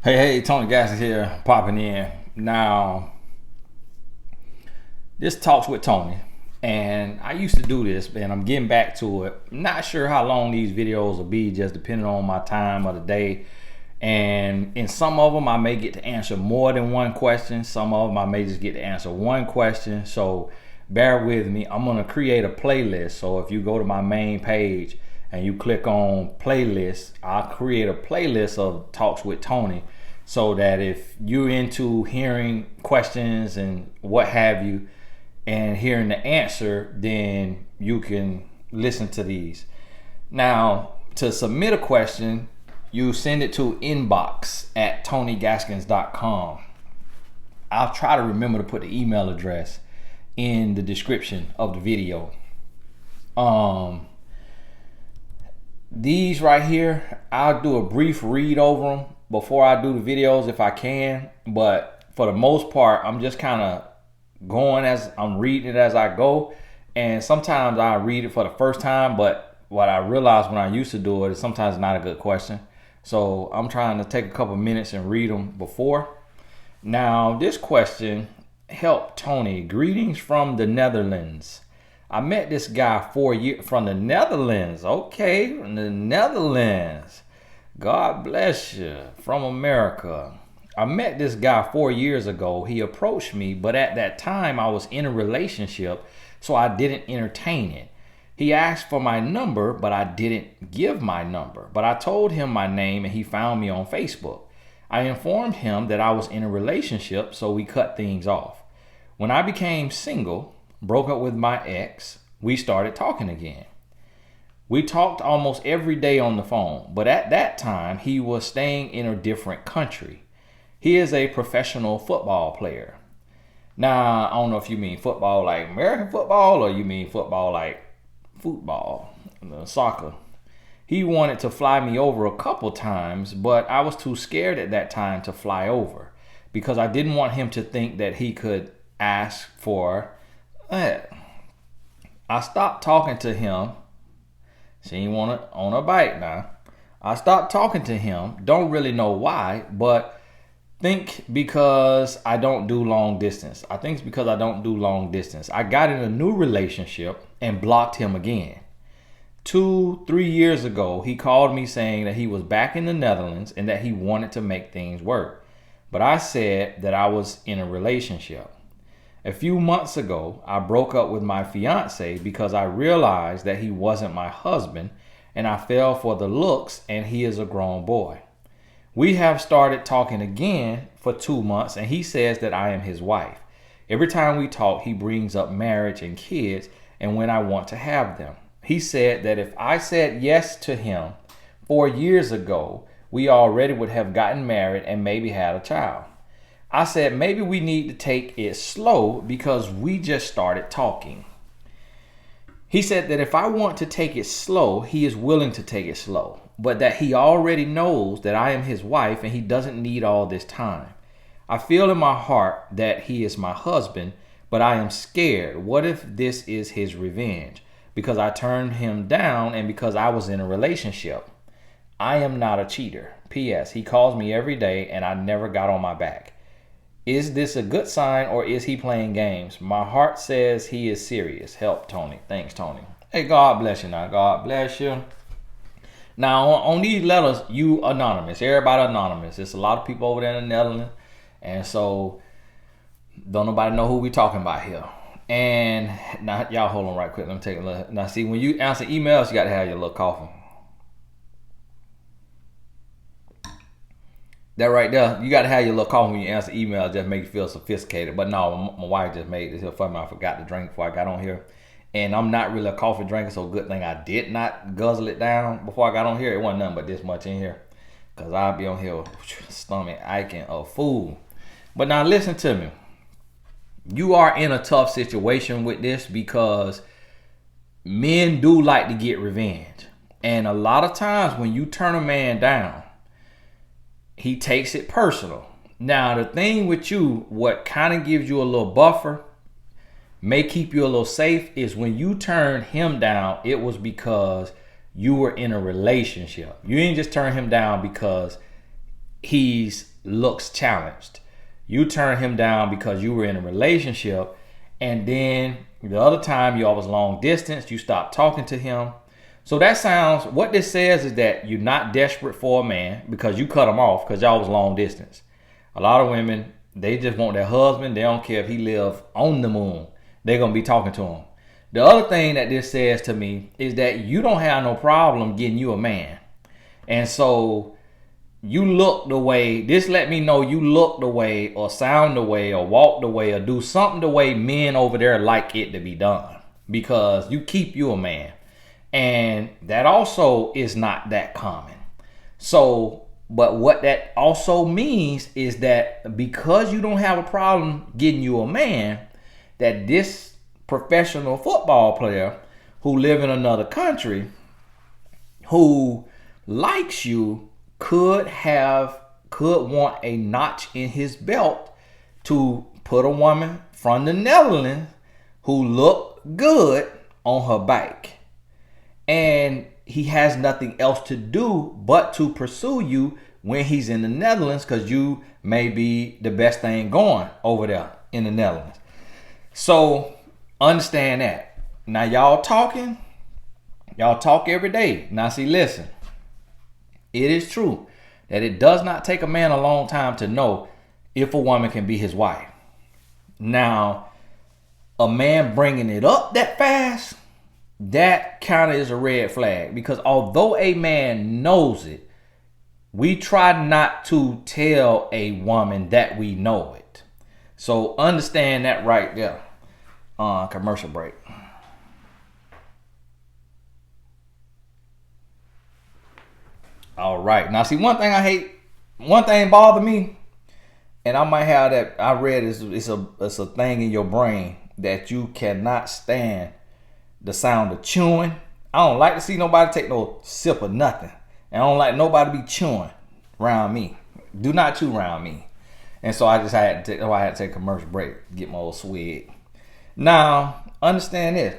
Hey, Tony Gaskins here, popping in. Now, this talks with Tony, and I used to do this, and I'm getting back to it. Not sure how long these videos will be, just depending on my time of the day. And in some of them, I may get to answer more than one question. Some of them, I may just get to answer one question. So bear with me. I'm gonna create a playlist. So if you go to my main page and you click on playlist, I'll create a playlist of talks with Tony, so that if you're into hearing questions and what have you and hearing the answer, then you can listen to these. Now, to submit a question, you send it to inbox@tonygaskins.com. I'll try to remember to put the email address in the description of the video. These right here, I'll do a brief read over them before I do the videos if I can, but for the most part, I'm just kind of going as I'm reading it as I go. And sometimes I read it for the first time, but what I realized when I used to do it is sometimes it's not a good question. So I'm trying to take a couple minutes and read them before. Now, this question: help Tony, greetings from the Netherlands. I met this guy 4 years from the Netherlands. Okay, from the Netherlands. God bless you. From America. I met this guy 4 years ago. He approached me, but at that time I was in a relationship, so I didn't entertain it. He asked for my number, but I didn't give my number. But I told him my name and he found me on Facebook. I informed him that I was in a relationship, so we cut things off. When I became single, broke up with my ex, we started talking again. We talked almost every day on the phone, but at that time he was staying in a different country. He is a professional football player. Now, I don't know if you mean football like American football or you mean football like football, soccer. He wanted to fly me over a couple times, but I was too scared at that time to fly over because I didn't want him to think that he could ask for that. I stopped talking to him. She ain't want it on her bike now. I stopped talking to him. Don't really know why, but think because I don't do long distance. I think it's because I don't do long distance. I got in a new relationship and blocked him again. 2-3 years ago, he called me saying that he was back in the Netherlands and that he wanted to make things work. But I said that I was in a relationship. A few months ago, I broke up with my fiance because I realized that he wasn't my husband and I fell for the looks, and he is a grown boy. We have started talking again for 2 months and he says that I am his wife. Every time we talk, he brings up marriage and kids and when I want to have them. He said that if I said yes to him 4 years ago, we already would have gotten married and maybe had a child. I said maybe we need to take it slow because we just started talking. He said that if I want to take it slow, he is willing to take it slow, but that he already knows that I am his wife and he doesn't need all this time. I feel in my heart that he is my husband, but I am scared. What if this is his revenge? Because I turned him down and because I was in a relationship. I am not a cheater. P.S. He calls me every day and I never got on my back. Is this a good sign or is he playing games? My heart says he is serious. Help, Tony. Thanks, Tony. Hey, God bless you now. God bless you. Now, on these letters, you anonymous. Everybody anonymous. There's a lot of people over there in the Netherlands. And so, don't nobody know who we talking about here. And now, y'all hold on right quick. Let me take a look. Now, see, when you answer emails, you got to have your little coffee. That right there, you got to have your little coffee when you answer emails, just make you feel sophisticated. But no, my wife just made this here for me. I forgot to drink before I got on here. And I'm not really a coffee drinker, so good thing I did not guzzle it down before I got on here. It wasn't nothing but this much in here. Because I'll be on here stomach aching a fool. But now listen to me. You are in a tough situation with this because men do like to get revenge. And a lot of times when you turn a man down, he takes it personal. Now, the thing with you, what kind of gives you a little buffer, may keep you a little safe, is when you turn him down, it was because you were in a relationship. You didn't just turn him down because he's looks challenged. You turn him down because you were in a relationship, and then the other time you was long distance, you stopped talking to him. So that sounds, what this says is that you're not desperate for a man because you cut him off because y'all was long distance. A lot of women, they just want their husband. They don't care if he live on the moon. They're going to be talking to him. The other thing that this says to me is that you don't have no problem getting you a man. And so you look the way, this let me know you look the way or sound the way or walk the way or do something the way men over there like it to be done, because you keep you a man. And that also is not that common. So, but what that also means is that because you don't have a problem getting you a man, that this professional football player who live in another country, who likes you, could want a notch in his belt to put a woman from the Netherlands who looked good on her back. And he has nothing else to do but to pursue you when he's in the Netherlands, because you may be the best thing going over there in the Netherlands. So understand that. Now y'all talk every day. Now see, listen, it is true that it does not take a man a long time to know if a woman can be his wife. Now, a man bringing it up that fast, that kind of is a red flag, because although a man knows it, we try not to tell a woman that we know it. So understand that right there. Commercial break. All right. Now see, one thing bother me, and I might have that, I read it's a thing in your brain that you cannot stand the sound of chewing. I don't like to see nobody take no sip of nothing. And I don't like nobody to be chewing around me. Do not chew around me. And so I had to take a commercial break, get my old swig. Now, understand this.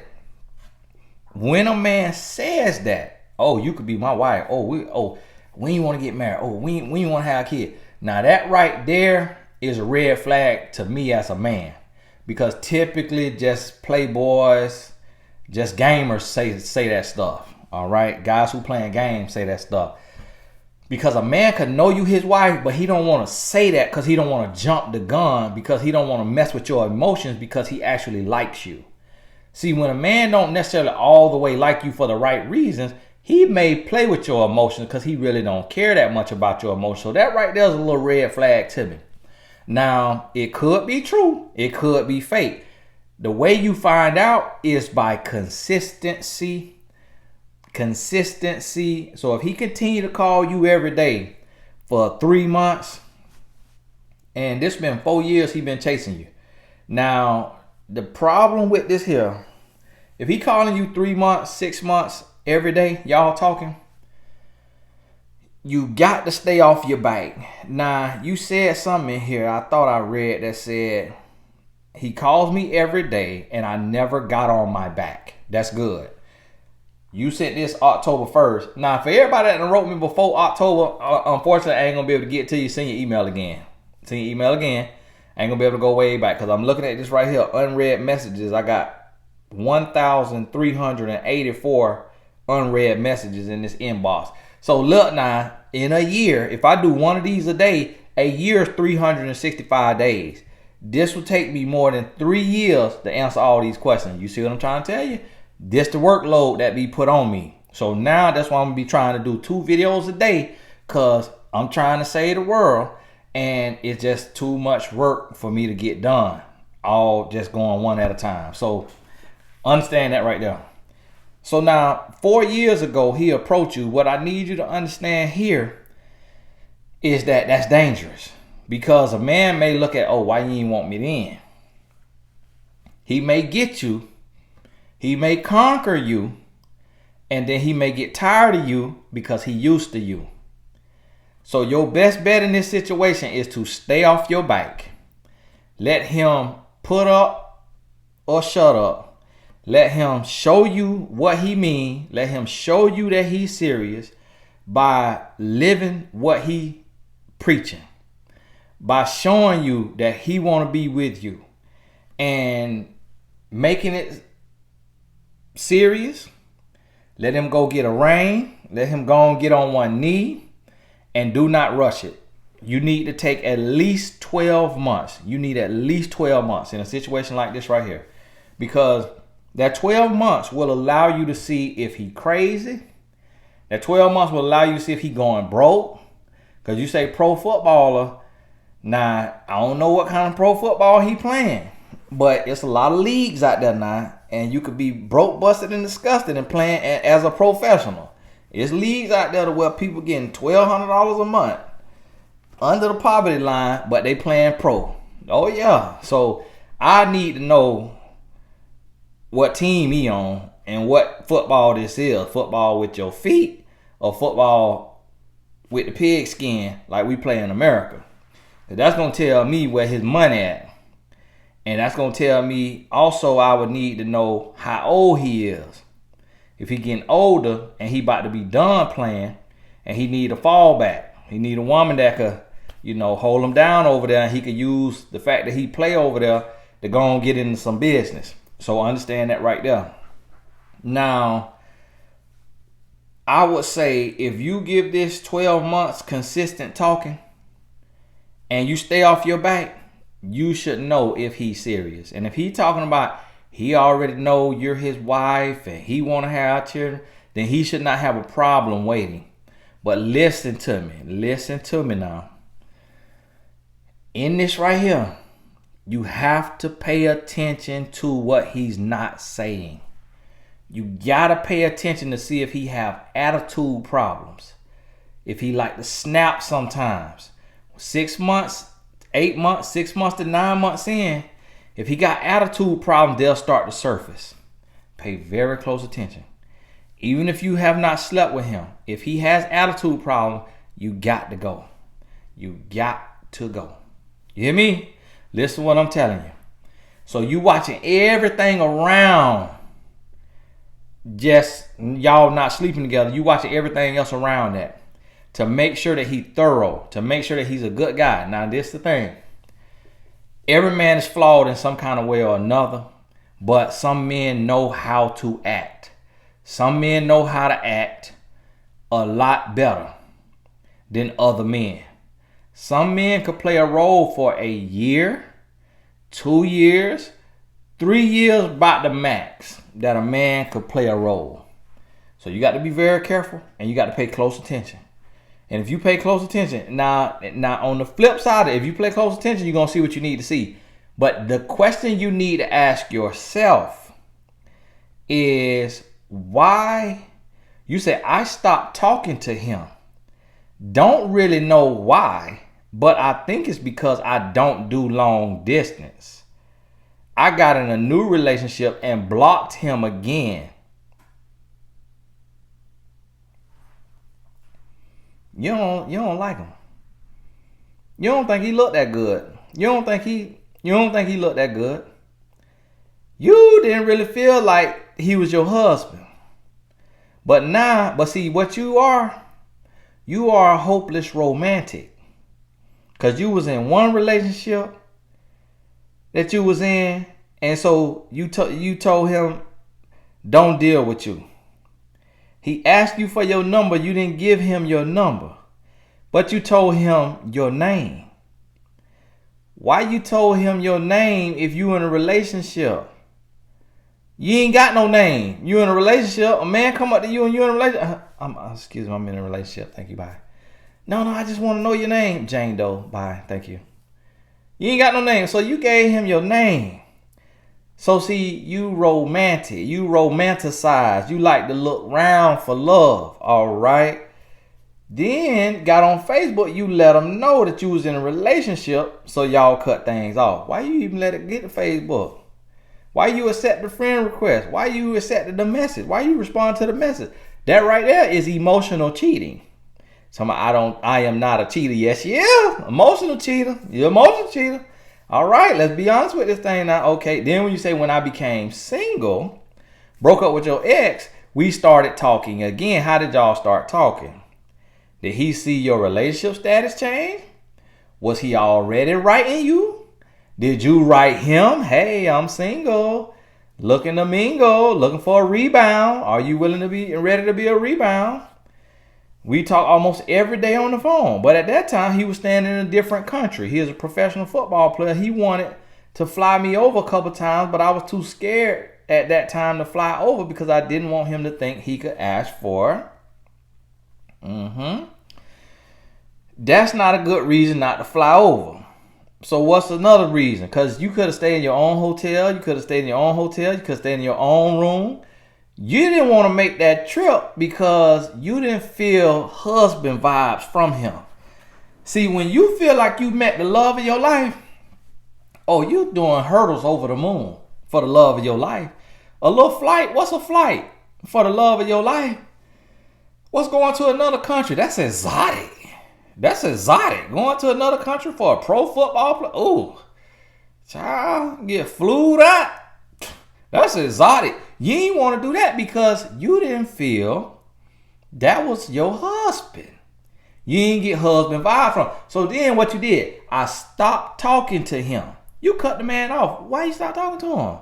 When a man says that, oh, you could be my wife. When you want to get married. Oh, when you want to have a kid. Now that right there is a red flag to me as a man. Because typically just playboys, just gamers say that stuff. All right, guys who playing games say that stuff. Because a man could know you his wife, but he don't want to say that because he don't want to jump the gun, because he don't want to mess with your emotions, because he actually likes you. See, when a man don't necessarily all the way like you for the right reasons, he may play with your emotions because he really don't care that much about your emotions. So that right there is a little red flag to me. Now, it could be true. It could be fake. The way you find out is by consistency. So if he continue to call you every day for 3 months, and this been 4 years he been chasing you. Now, the problem with this here, if he calling you 3 months, 6 months, every day, y'all talking, you got to stay off your back. Now, you said something in here I thought I read that said, he calls me every day and I never got on my back. That's good. You sent this October 1st. Now, for everybody that wrote me before October, unfortunately, I ain't going to be able to get to you. Send your email again. I ain't going to be able to go way back because I'm looking at this right here. Unread messages. I got 1,384 unread messages in this inbox. So look now, in a year, if I do one of these a day, a year is 365 days. This will take me more than 3 years to answer all these questions. You see what I'm trying to tell you? This the workload that be put on me. So now that's why I'm going to be trying to do 2 videos a day, because I'm trying to save the world. And it's just too much work for me to get done. All just going one at a time. So understand that right there. So now, 4 years ago, he approached you. What I need you to understand here is that that's dangerous. Because a man may look at, oh, why you ain't want me then? He may get you. He may conquer you. And then he may get tired of you because he used to you. So your best bet in this situation is to stay off your back. Let him put up or shut up. Let him show you what he mean. Let him show you that he's serious by living what he preaching, by showing you that he want to be with you and making it serious. Let him go get a ring. Let him go and get on one knee, and do not rush it. You need to take at least 12 months. You need at least 12 months in a situation like this right here, because that 12 months will allow you to see if he crazy. That 12 months will allow you to see if he going broke. Because you say pro footballer. Now, I don't know what kind of pro football he playing, but it's a lot of leagues out there now, and you could be broke, busted, and disgusted and playing as a professional. It's leagues out there where people getting $1,200 a month under the poverty line, but they playing pro. Oh yeah. So I need to know what team he on and what football this is. Football with your feet or football with the pig skin like we play in America. That's going to tell me where his money at. And that's going to tell me also I would need to know how old he is. If he getting older and he about to be done playing and he need a fallback. He need a woman that could, hold him down over there, and he could use the fact that he play over there to go and get into some business. So understand that right there. Now, I would say if you give this 12 months consistent talking and you stay off your back, you should know if he's serious. And if he talking about he already know you're his wife and he want to have children, then he should not have a problem waiting. But listen to me. Listen to me now. In this right here, you have to pay attention to what he's not saying. You gotta pay attention to see if he have attitude problems. If he like to snap sometimes. 6 months, 8 months, 6 months to 9 months in, if he got attitude problems, they'll start to surface. Pay very close attention. Even if you have not slept with him, if he has attitude problems, you got to go. You got to go. You hear me? Listen to what I'm telling you. So you watching everything around, just y'all not sleeping together. You watching everything else around that to make sure that he's thorough, to make sure that he's a good guy. Now, this is the thing. Every man is flawed in some kind of way or another, but some men know how to act. Some men know how to act a lot better than other men. Some men could play a role for a year, 2 years, 3 years, about the max that a man could play a role. So you got to be very careful and you got to pay close attention. And if you pay close attention, now on the flip side, if you pay close attention, you're going to see what you need to see. But the question you need to ask yourself is why you say, I stopped talking to him. Don't really know why, but I think it's because I don't do long distance. I got in a new relationship and blocked him again. You don't like him. You don't think he looked that good. You don't think he looked that good. You didn't really feel like he was your husband. But see what you are a hopeless romantic. Cause you was in one relationship that you was in, and so you told him don't deal with you. He asked you for your number. You didn't give him your number, but you told him your name. Why you told him your name if you in a relationship? You ain't got no name. You in a relationship. A man come up to you and you in a relationship. Excuse me, I'm in a relationship. Thank you, bye. No, I just want to know your name. Jane Doe, bye, thank you. You ain't got no name, so you gave him your name. So see, you romantic, you romanticize, you like to look round for love, all right? Then got on Facebook, you let them know that you was in a relationship, so y'all cut things off. Why you even let it get to Facebook? Why you accept the friend request? Why you accept the message? Why you respond to the message? That right there is emotional cheating. I am not a cheater. Yes, yeah, emotional cheater. You're an emotional cheater. All right, let's be honest with this thing now. Okay, then when you say when I became single, broke up with your ex, we started talking again. How did y'all start talking? Did he see your relationship status change? Was he already writing you? Did you write him? Hey, I'm single, looking to mingle, looking for a rebound. Are you willing to be ready to be a rebound? We talk almost every day on the phone. But at that time, he was staying in a different country. He is a professional football player. He wanted to fly me over a couple times, but I was too scared at that time to fly over because I didn't want him to think he could ask for. That's not a good reason not to fly over. So what's another reason? Because you could have stayed in your own hotel. You could have stayed in your own hotel. You could have stayed in your own room. You didn't want to make that trip because you didn't feel husband vibes from him. See, when you feel like you met the love of your life, oh, you doing hurdles over the moon for the love of your life. A little flight, what's a flight for the love of your life? What's going to another country? That's exotic. That's exotic. Going to another country for a pro football player? Ooh, child, get flued out. That's exotic. You ain't want to do that because you didn't feel that was your husband. You didn't get husband vibe from. So then what you did, I stopped talking to him. You cut the man off. Why you stop talking to him?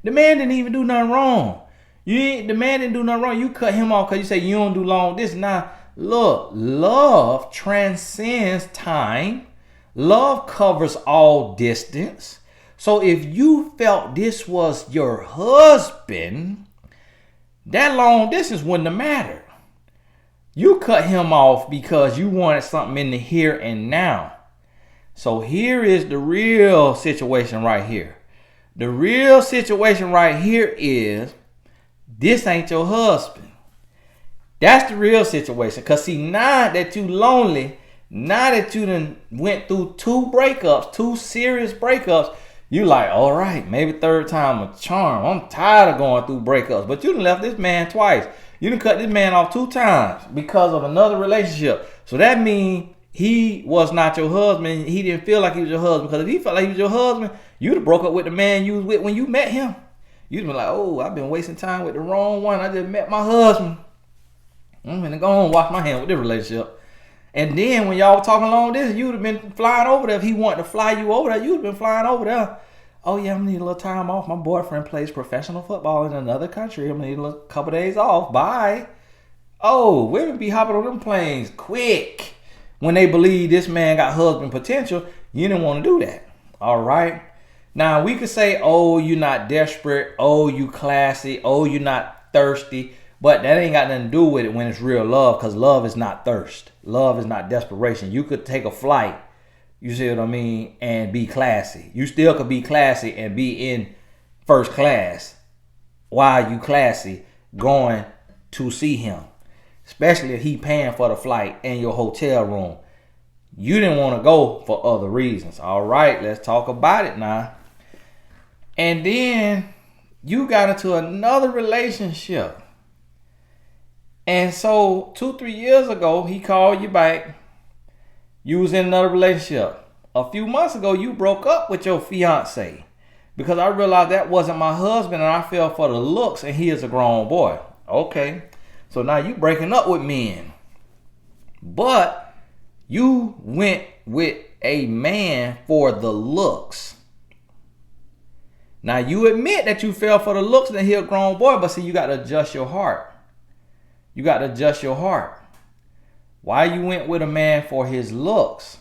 The man didn't even do nothing wrong. The man didn't do nothing wrong. You cut him off because you say you don't do long distance. Now, look, love transcends time. Love covers all distance. So if you felt this was your husband, that long distance wouldn't have mattered. You cut him off because you wanted something in the here and now. So here is the real situation right here. The real situation right here is this ain't your husband. That's the real situation. Because see, now that you lonely, now that you done went through 2 breakups, 2 serious breakups, you like, all right, maybe third time a charm. I'm tired of going through breakups. But you done left this man twice. You done cut this man off 2 times because of another relationship. So that means he was not your husband. He didn't feel like he was your husband. Because if he felt like he was your husband, you'd have broke up with the man you was with when you met him. You'd be like, oh, I've been wasting time with the wrong one. I just met my husband. I'm going to go and wash my hands with this relationship. And then when y'all were talking long distance, you would have been flying over there. If he wanted to fly you over there, you would have been flying over there. Oh, yeah, I'm going to need a little time off. My boyfriend plays professional football in another country. I'm going to need a couple days off. Bye. Oh, women be hopping on them planes quick. When they believe this man got husband potential, you didn't want to do that. All right. Now, we could say, oh, you're not desperate. Oh, you classy. Oh, you're not thirsty. But that ain't got nothing to do with it when it's real love, because love is not thirst. Love is not desperation. You could take a flight, you see what I mean, and be classy. You still could be classy and be in first class while you classy going to see him. Especially if he paying for the flight and your hotel room. You didn't want to go for other reasons. All right, let's talk about it now. And then you got into another relationship. And so 2-3 years ago, he called you back. You was in another relationship. A few months ago, you broke up with your fiance because I realized that wasn't my husband and I fell for the looks and he is a grown boy. Okay, so now you breaking up with men. But you went with a man for the looks. Now you admit that you fell for the looks and he a grown boy, but see, you got to adjust your heart. You got to adjust your heart. Why you went with a man for his looks?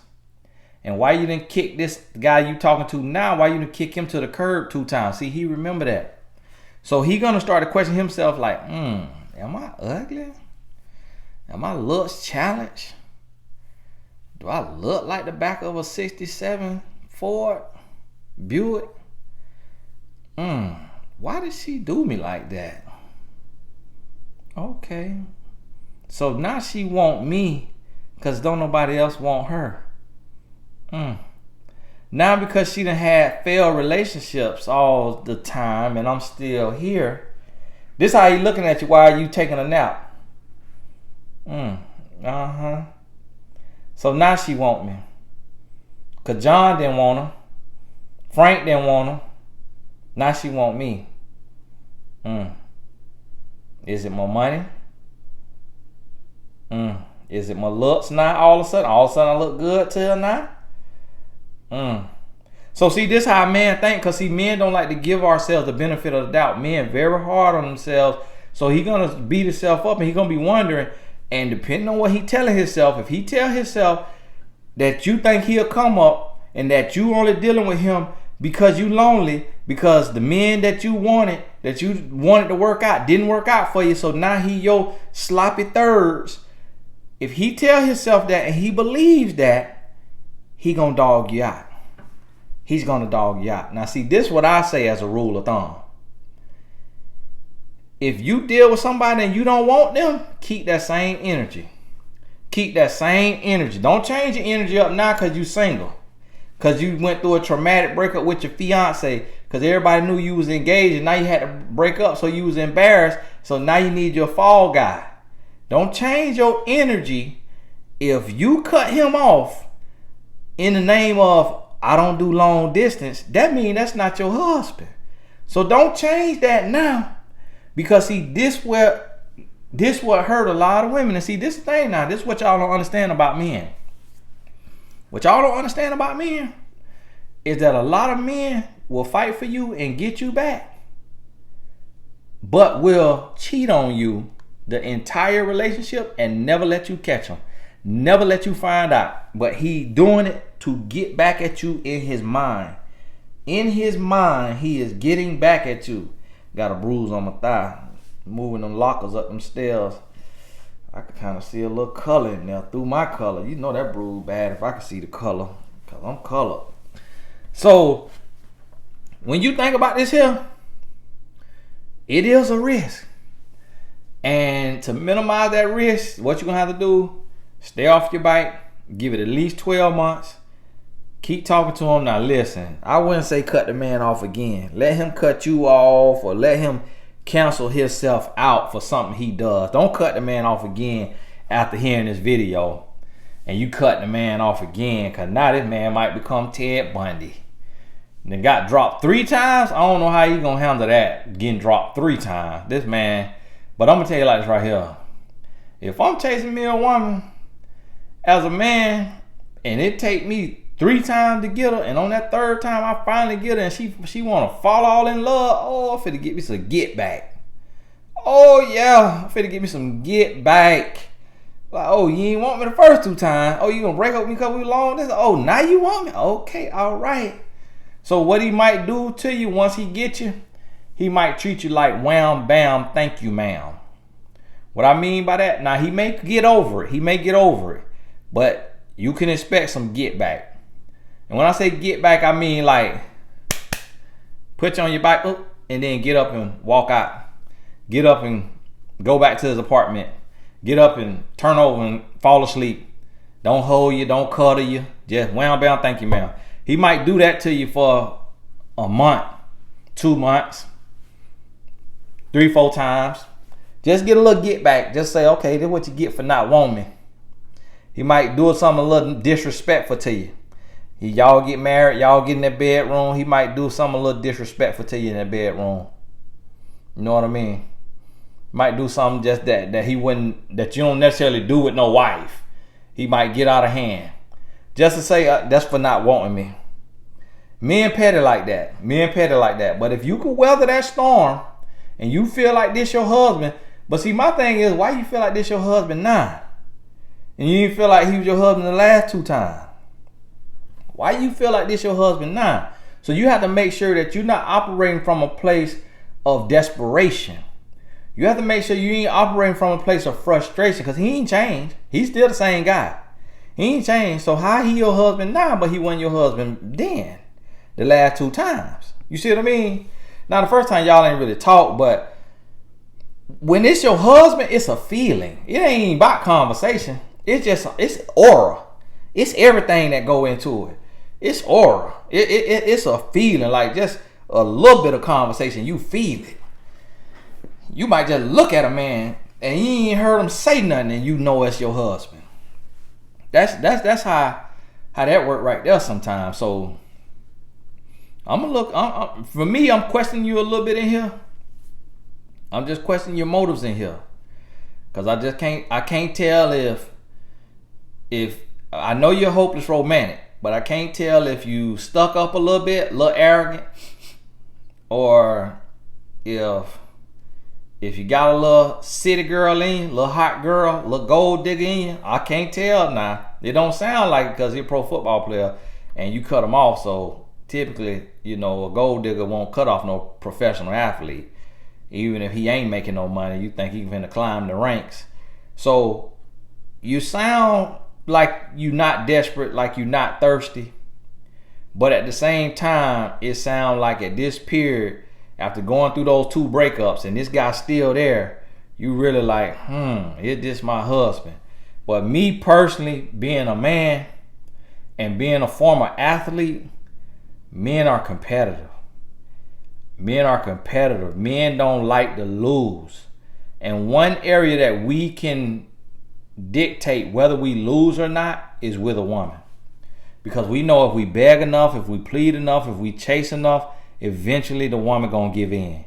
And why you didn't kick this guy you talking to now? Why you didn't kick him to the curb 2 times? See, he remember that. So he going to start to question himself like, am I ugly? Am I looks challenged? Do I look like the back of a 67 Ford Buick? Why did she do me like that? Okay. So now she want me because don't nobody else want her. Now because she done had failed relationships all the time and I'm still here. This how he looking at you while you taking a nap. So now she want me. Cause John didn't want her. Frank didn't want her. Now she want me. Is it my money? Is it my looks now all of a sudden? All of a sudden I look good to her now? So see, this how men think, because see, men don't like to give ourselves the benefit of the doubt. Men very hard on themselves. So he gonna beat himself up and he gonna be wondering, and depending on what he telling himself, if he tell himself that you think he'll come up and that you only dealing with him because you lonely, because the men that you wanted to work out didn't work out for you, so now he your sloppy thirds. If he tell himself that and he believes that, he gonna dog you out. He's gonna dog you out. Now see, this is what I say as a rule of thumb. If you deal with somebody and you don't want them, keep that same energy. Keep that same energy. Don't change your energy up now because you single. Because you went through a traumatic breakup with your fiance. Because everybody knew you was engaged and now you had to break up, so you was embarrassed. So now you need your fall guy. Don't change your energy. If you cut him off in the name of, I don't do long distance, that means that's not your husband. So don't change that now. Because see, this what hurt a lot of women. And see, this thing now, this is what y'all don't understand about men. What y'all don't understand about men is that a lot of men will fight for you and get you back, but will cheat on you the entire relationship and never let you catch him. Never let you find out. But he doing it to get back at you in his mind. In his mind, he is getting back at you. Got a bruise on my thigh. Moving them lockers up them stairs. I could kind of see a little color in there through my color. You know that bruise bad if I could see the color, because I'm colored. So when you think about this here, it is a risk. And to minimize that risk, what you're going to have to do, stay off your bike, give it at least 12 months. Keep talking to him. Now listen, I wouldn't say cut the man off again. Let him cut you off, or let him cancel himself out for something he does. Don't cut the man off again after hearing this video and you cut the man off again, because now this man might become Ted Bundy. And then got dropped 3 times. I don't know how you gonna handle that, getting dropped 3 times. This man, but I'm gonna tell you like this right here. If I'm chasing me a woman as a man and it take me 3 times to get her, and on that 3rd time I finally get her and she wanna fall all in love, oh, I'm finna get me some get back. Oh yeah, I'm finna get me some get back. Like, oh, you ain't want me the first 2 times. Oh, you gonna break up with me because we long distance? Oh, now you want me? Okay, all right. So what he might do to you once he get you, he might treat you like wham bam, thank you ma'am. What I mean by that, now he may get over it. But you can expect some get back. And when I say get back, I mean like put you on your bike and then get up and walk out. Get up and go back to his apartment. Get up and turn over and fall asleep. Don't hold you, don't cuddle you. Just wham bam, thank you ma'am. He might do that to you for a month, 2 months, 3-4 times. Just get a little get back. Just say, okay, this is what you get for not wanting me. He might do something a little disrespectful to you. Y'all get married, y'all get in that bedroom, he might do something a little disrespectful to you in that bedroom. You know what I mean? Might do something just that he wouldn't, that you don't necessarily do with no wife. He might get out of hand. Just to say, that's for not wanting me. Men petty like that. But if you could weather that storm and you feel like this your husband, but see, my thing is, why you feel like this your husband now? And you didn't feel like he was your husband the last 2 times. Why you feel like this your husband now? So you have to make sure that you're not operating from a place of desperation. You have to make sure you ain't operating from a place of frustration, because he ain't changed. He's still the same guy. He ain't changed. So how he your husband now, but he wasn't your husband then, the last 2 times? You see what I mean? Now the first time y'all ain't really talk, but when it's your husband, it's a feeling. It ain't even about conversation. It's aura. It's everything that go into it. It's aura. It's a feeling, like just a little bit of conversation, you feel it. You might just look at a man and you ain't heard him say nothing and you know it's your husband. That's how that work right there sometimes. So for me, I'm questioning you a little bit in here. I'm just questioning your motives in here. Cause I can't tell if I know you're hopeless romantic. but I can't tell if you stuck up a little bit, a little arrogant, or if you got a little city girl in you, a little hot girl, a little gold digger in you. I can't tell now. It don't sound like it because you're a pro football player and you cut them off. So typically, a gold digger won't cut off no professional athlete. Even if he ain't making no money, you think he finna climb the ranks. So you sound like you're not desperate, like you're not thirsty. But at the same time, it sounds like at this period, after going through those 2 breakups and this guy's still there, you really like, is this my husband? But me personally, being a man and being a former athlete, men are competitive. Men are competitive. Men don't like to lose. And one area that we can dictate whether we lose or not is with a woman. Because we know if we beg enough, if we plead enough, if we chase enough, eventually the woman gonna give in.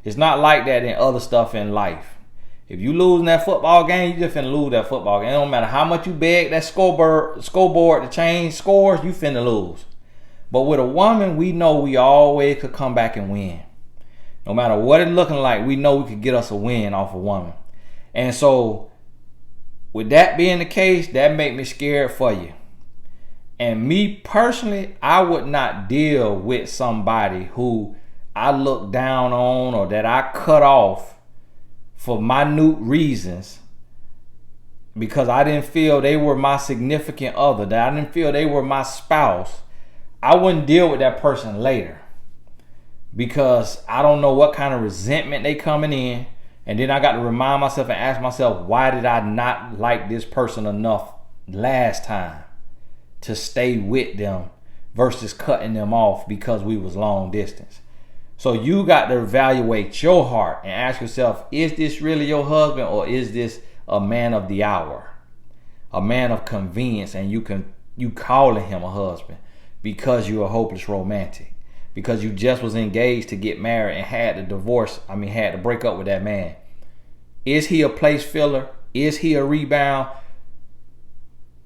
It's not like that in other stuff in life. If you lose in that football game, you just finna lose that football game. It don't matter how much you beg that scoreboard to change scores, you finna lose. But with a woman, we know we always could come back and win. No matter what it's looking like, we know we could get us a win off a woman. And so, with that being the case, that make me scared for you. And me personally, I would not deal with somebody who I look down on or that I cut off for minute reasons because I didn't feel they were my significant other, that I didn't feel they were my spouse. I wouldn't deal with that person later because I don't know what kind of resentment they coming in. And then I got to remind myself and ask myself, why did I not like this person enough last time to stay with them versus cutting them off because we was long distance? So you got to evaluate your heart and ask yourself, is this really your husband or is this a man of the hour? A man of convenience, and you calling him a husband because you're a hopeless romantic. Because you just was engaged to get married and had to break up with that man. Is he a place filler? Is he a rebound?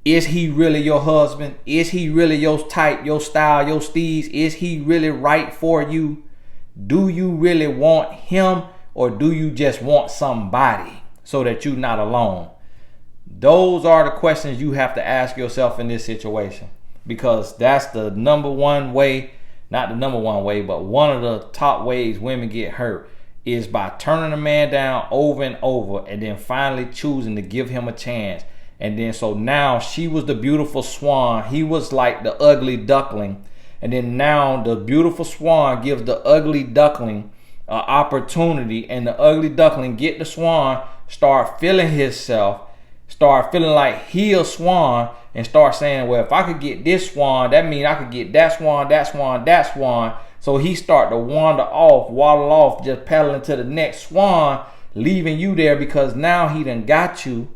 Is he really your husband? Is he really your type, your style, your steez? Is he really right for you? Do you really want him, or do you just want somebody so that you're not alone? Those are the questions you have to ask yourself in this situation, because that's the number one way, not the number one way, but one of the top ways women get hurt is by turning a man down over and over and then finally choosing to give him a chance. And then so now she was the beautiful swan, he was like the ugly duckling. And then now the beautiful swan gives the ugly duckling an opportunity, and the ugly duckling get the swan, start feeling himself, start feeling like he a swan, and start saying, well, if I could get this swan, that means I could get that swan, that swan, that swan. So he start to waddle off, just paddling to the next swan, leaving you there because now he done got you.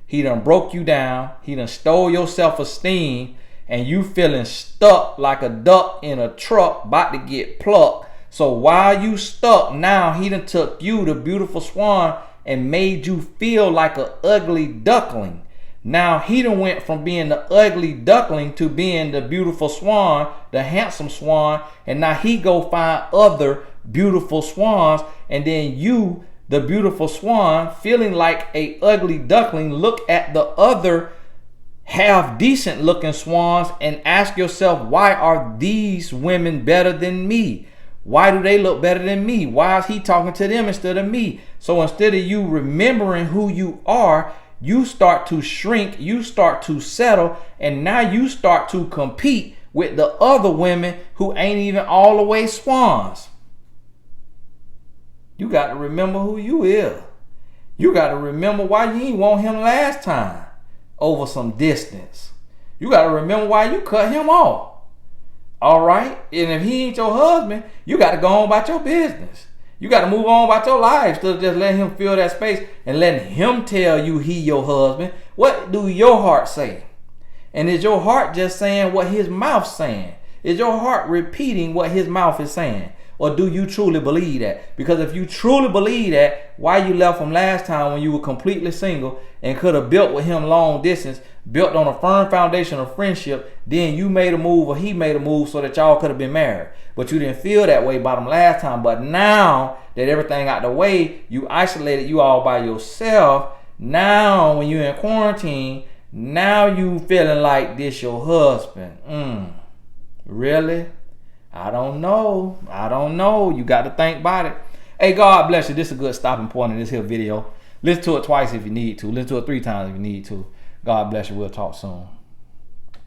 He done broke you down. He done stole your self-esteem. And you feeling stuck like a duck in a truck about to get plucked. So while you stuck, now he done took you, the beautiful swan, and made you feel like an ugly duckling. Now he done went from being the ugly duckling to being the beautiful swan, the handsome swan. And now he go find other beautiful swans. And then you, the beautiful swan, feeling like a ugly duckling, look at the other half decent looking swans and ask yourself, why are these women better than me? Why do they look better than me? Why is he talking to them instead of me? So instead of you remembering who you are, you start to shrink, you start to settle, and now you start to compete with the other women who ain't even all the way swans. You got to remember who you is. You got to remember why you ain't want him last time over some distance. You got to remember why you cut him off. All right? And if he ain't your husband, you got to go on about your business. You got to move on about your life instead of just letting him fill that space and letting him tell you he your husband. What do your heart say? And is your heart just saying what his mouth's saying? Is your heart repeating what his mouth is saying? Or do you truly believe that? Because if you truly believe that, why you left him last time when you were completely single and could have built with him long distance, built on a firm foundation of friendship, then you made a move or he made a move so that y'all could have been married. But you didn't feel that way about him last time. But now that everything out the way, you isolated you all by yourself. Now when you're in quarantine, now you feeling like this your husband. Really? I don't know. You got to think about it. Hey, God bless you. This is a good stopping point in this here video. Listen to it twice if you need to. Listen to it 3 times if you need to. God bless you. We'll talk soon.